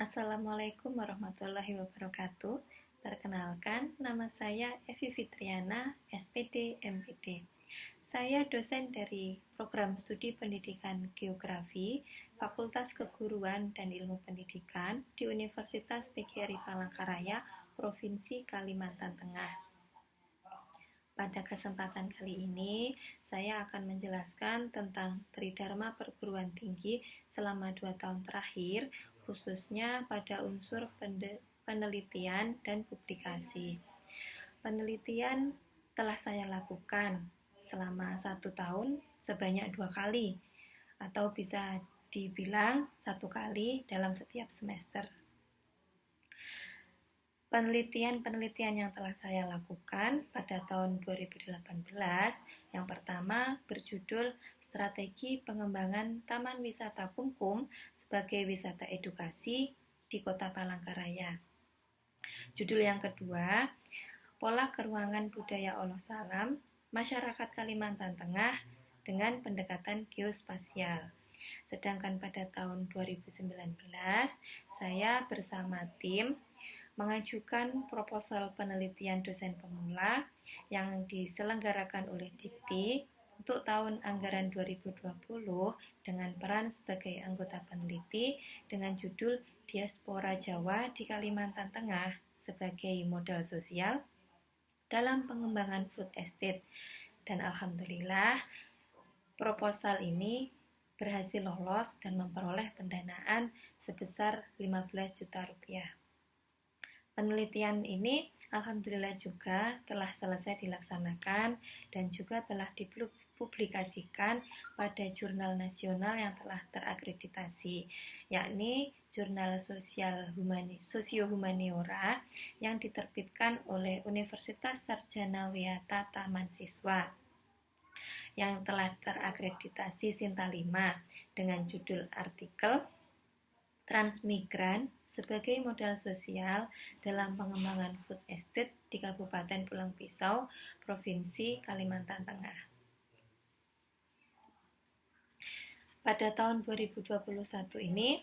Assalamualaikum warahmatullahi wabarakatuh. Perkenalkan, nama saya Evi Fitriana, SPD MPD. Saya dosen dari Program Studi Pendidikan Geografi, Fakultas Keguruan dan Ilmu Pendidikan di Universitas PGRI Palangkaraya, Provinsi Kalimantan Tengah. Pada kesempatan kali ini, saya akan menjelaskan tentang Tridharma Perguruan Tinggi selama 2 tahun terakhir, khususnya pada unsur penelitian dan publikasi. Penelitian telah saya lakukan selama 1 tahun sebanyak 2 kali, atau bisa dibilang 1 kali dalam setiap semester. Penelitian-penelitian yang telah saya lakukan pada tahun 2018, yang pertama berjudul Strategi Pengembangan Taman Wisata Kumkum sebagai wisata edukasi di Kota Palangkaraya. Judul yang kedua, Pola Keruangan Budaya Olosalam, Masyarakat Kalimantan Tengah dengan Pendekatan Geospasial. Sedangkan pada tahun 2019, saya bersama tim mengajukan proposal penelitian dosen pemula yang diselenggarakan oleh Dikti untuk tahun anggaran 2020 dengan peran sebagai anggota peneliti dengan judul Diaspora Jawa di Kalimantan Tengah sebagai modal sosial dalam pengembangan food estate. Dan alhamdulillah proposal ini berhasil lolos dan memperoleh pendanaan sebesar 15 juta rupiah. Penelitian ini alhamdulillah juga telah selesai dilaksanakan dan juga telah dipublikasikan pada jurnal nasional yang telah terakreditasi, yakni Jurnal Sosio-Humaniora yang diterbitkan oleh Universitas Sarjana Wiyata Taman Siswa yang telah terakreditasi Sinta 5 dengan judul artikel Transmigran sebagai modal sosial dalam pengembangan food estate di Kabupaten Pulang Pisau, Provinsi Kalimantan Tengah. Pada tahun 2021 ini,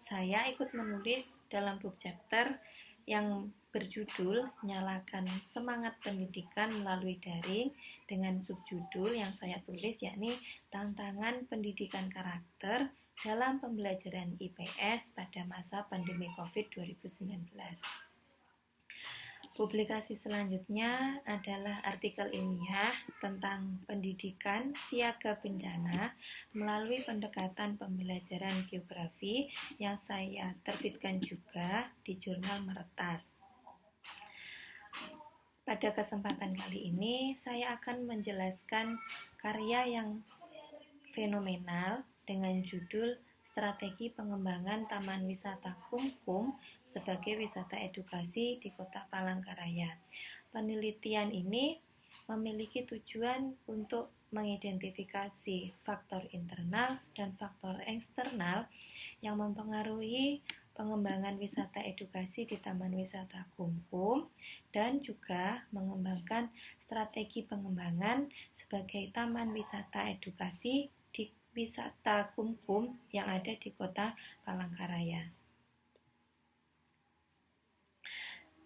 saya ikut menulis dalam book chapter yang berjudul Nyalakan Semangat Pendidikan Melalui Daring dengan subjudul yang saya tulis yakni Tantangan Pendidikan Karakter dalam Pembelajaran IPS pada masa pandemi COVID-19. Publikasi selanjutnya adalah artikel ilmiah tentang pendidikan siaga bencana melalui pendekatan pembelajaran geografi yang saya terbitkan juga di jurnal Meretas. Pada kesempatan kali ini, saya akan menjelaskan karya yang fenomenal dengan judul Strategi Pengembangan Taman Wisata Kumkum sebagai wisata edukasi di Kota Palangkaraya. Penelitian ini memiliki tujuan untuk mengidentifikasi faktor internal dan faktor eksternal yang mempengaruhi pengembangan wisata edukasi di Taman Wisata Kumkum dan juga mengembangkan strategi pengembangan sebagai taman wisata edukasi di wisata Kumkum yang ada di Kota Palangkaraya.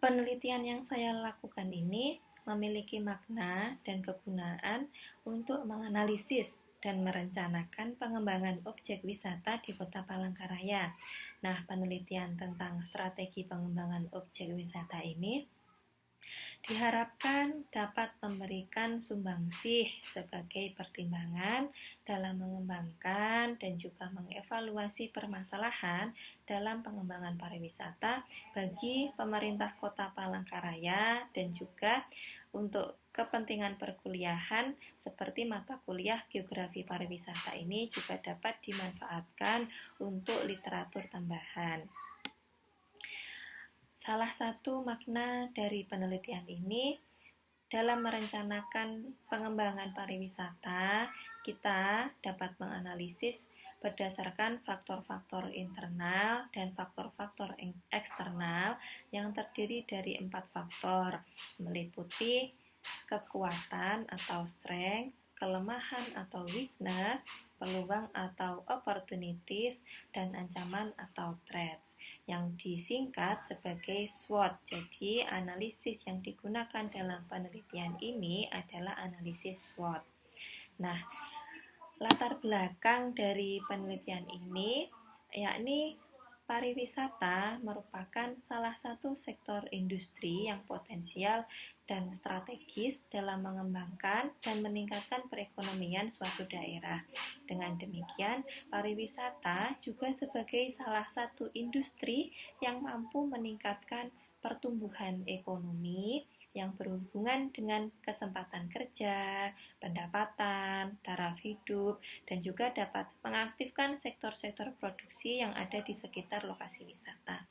Penelitian yang saya lakukan ini memiliki makna dan kegunaan untuk menganalisis dan merencanakan pengembangan objek wisata di Kota Palangkaraya. Nah, penelitian tentang strategi pengembangan objek wisata ini diharapkan dapat memberikan sumbangsih sebagai pertimbangan dalam mengembangkan dan juga mengevaluasi permasalahan dalam pengembangan pariwisata bagi pemerintah Kota Palangkaraya dan juga untuk kepentingan perkuliahan seperti mata kuliah Geografi Pariwisata ini juga dapat dimanfaatkan untuk literatur tambahan. Salah satu makna dari penelitian ini dalam merencanakan pengembangan pariwisata, kita dapat menganalisis berdasarkan faktor-faktor internal dan faktor-faktor eksternal yang terdiri dari 4 faktor, meliputi kekuatan atau strength, kelemahan atau weakness, peluang atau opportunities, dan ancaman atau threats, yang disingkat sebagai SWOT. Jadi, analisis yang digunakan dalam penelitian ini adalah analisis SWOT. Nah, latar belakang dari penelitian ini yakni pariwisata merupakan salah satu sektor industri yang potensial dan strategis dalam mengembangkan dan meningkatkan perekonomian suatu daerah. Dengan demikian, pariwisata juga sebagai salah satu industri yang mampu meningkatkan pertumbuhan ekonomi yang berhubungan dengan kesempatan kerja, pendapatan, taraf hidup, dan juga dapat mengaktifkan sektor-sektor produksi yang ada di sekitar lokasi wisata.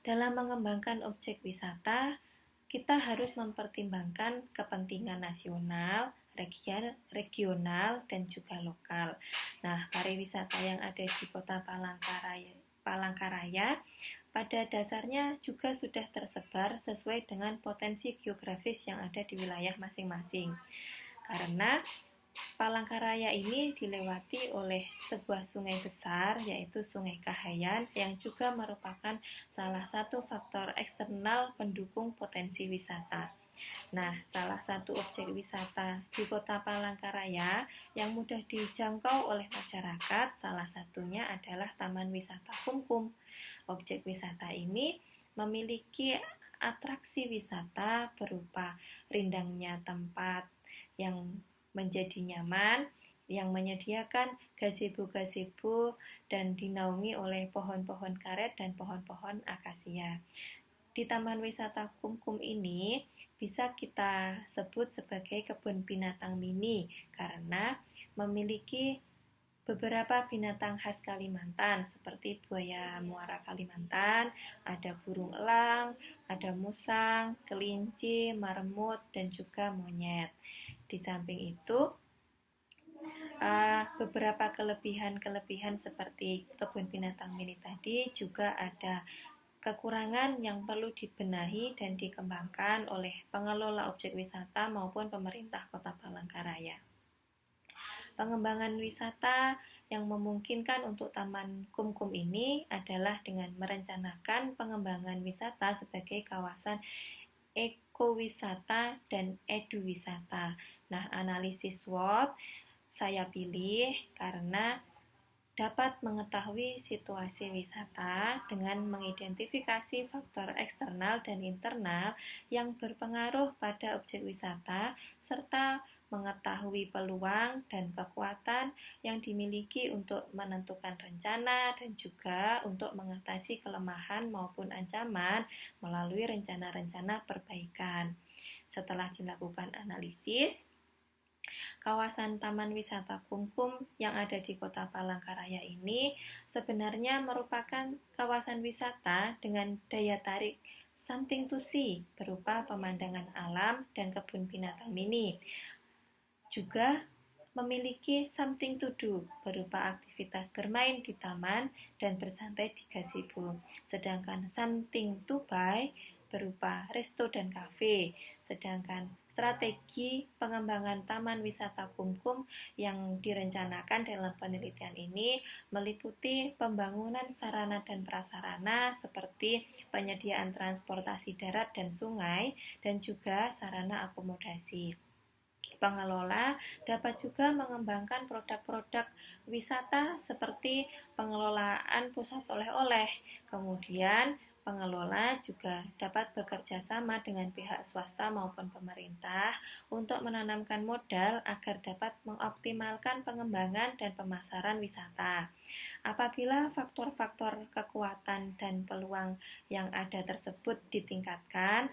Dalam mengembangkan objek wisata, kita harus mempertimbangkan kepentingan nasional, regional, dan juga lokal. Nah, pariwisata yang ada di Kota Palangkaraya pada dasarnya juga sudah tersebar sesuai dengan potensi geografis yang ada di wilayah masing-masing. Karena Palangkaraya ini dilewati oleh sebuah sungai besar, yaitu Sungai Kahayan, yang juga merupakan salah satu faktor eksternal pendukung potensi wisata. Nah, salah satu objek wisata di Kota Palangkaraya yang mudah dijangkau oleh masyarakat, salah satunya adalah Taman Wisata Kumkum. Objek wisata ini memiliki atraksi wisata berupa rindangnya tempat yang menjadi nyaman, yang menyediakan gazebo-gazebo dan dinaungi oleh pohon-pohon karet dan pohon-pohon akasia. Di Taman Wisata Kumkum ini bisa kita sebut sebagai kebun binatang mini karena memiliki beberapa binatang khas Kalimantan seperti buaya muara Kalimantan, ada burung elang, ada musang, kelinci, marmut, dan juga monyet. Di samping itu, beberapa kelebihan-kelebihan seperti kebun binatang mini tadi juga ada kekurangan yang perlu dibenahi dan dikembangkan oleh pengelola objek wisata maupun pemerintah Kota Palangkaraya. Pengembangan wisata yang memungkinkan untuk Taman Kumkum ini adalah dengan merencanakan pengembangan wisata sebagai kawasan ekowisata dan eduwisata. Nah, analisis SWOT saya pilih karena dapat mengetahui situasi wisata dengan mengidentifikasi faktor eksternal dan internal yang berpengaruh pada objek wisata serta mengetahui peluang dan kekuatan yang dimiliki untuk menentukan rencana dan juga untuk mengatasi kelemahan maupun ancaman melalui rencana-rencana perbaikan. Setelah dilakukan analisis, kawasan Taman Wisata Kumkum yang ada di Kota Palangkaraya ini sebenarnya merupakan kawasan wisata dengan daya tarik something to see berupa pemandangan alam dan kebun binatang mini. Juga memiliki something to do berupa aktivitas bermain di taman dan bersantai di gazebo. Sedangkan something to buy berupa resto dan kafe. Sedangkan strategi pengembangan Taman Wisata Kumkum yang direncanakan dalam penelitian ini meliputi pembangunan sarana dan prasarana seperti penyediaan transportasi darat dan sungai dan juga sarana akomodasi. Pengelola dapat juga mengembangkan produk-produk wisata seperti pengelolaan pusat oleh-oleh. Kemudian, pengelola juga dapat bekerja sama dengan pihak swasta maupun pemerintah untuk menanamkan modal agar dapat mengoptimalkan pengembangan dan pemasaran wisata. Apabila faktor-faktor kekuatan dan peluang yang ada tersebut ditingkatkan,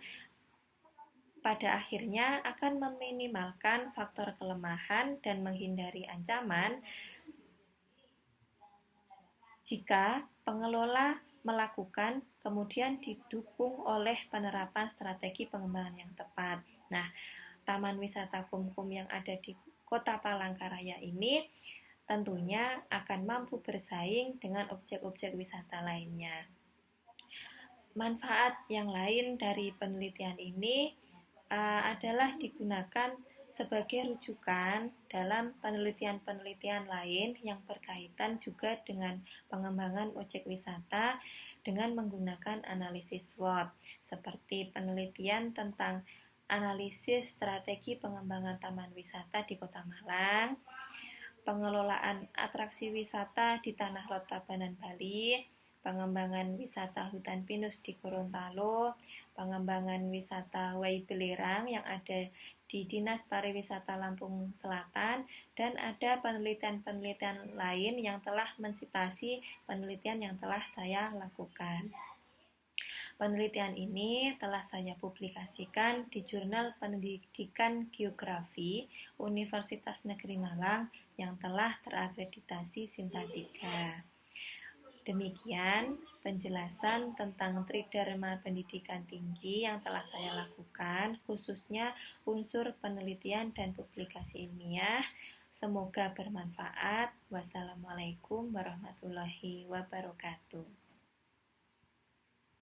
pada akhirnya akan meminimalkan faktor kelemahan dan menghindari ancaman jika pengelola melakukan kemudian didukung oleh penerapan strategi pengembangan yang tepat. Nah, Taman Wisata Kumkum yang ada di Kota Palangkaraya ini tentunya akan mampu bersaing dengan objek-objek wisata lainnya. Manfaat yang lain dari penelitian ini adalah digunakan sebagai rujukan dalam penelitian-penelitian lain yang berkaitan juga dengan pengembangan objek wisata dengan menggunakan analisis SWOT, seperti penelitian tentang analisis strategi pengembangan taman wisata di Kota Malang, pengelolaan atraksi wisata di Tanah Lot Tabanan Bali, pengembangan wisata hutan pinus di Gorontalo, pengembangan wisata Wai Belerang yang ada di Dinas Pariwisata Lampung Selatan, dan ada penelitian-penelitian lain yang telah mensitasi penelitian yang telah saya lakukan. Penelitian ini telah saya publikasikan di Jurnal Pendidikan Geografi Universitas Negeri Malang yang telah terakreditasi Sinta 3. Demikian penjelasan tentang Tridharma Pendidikan Tinggi yang telah saya lakukan, khususnya unsur penelitian dan publikasi ilmiah. Semoga bermanfaat. Wassalamualaikum warahmatullahi wabarakatuh.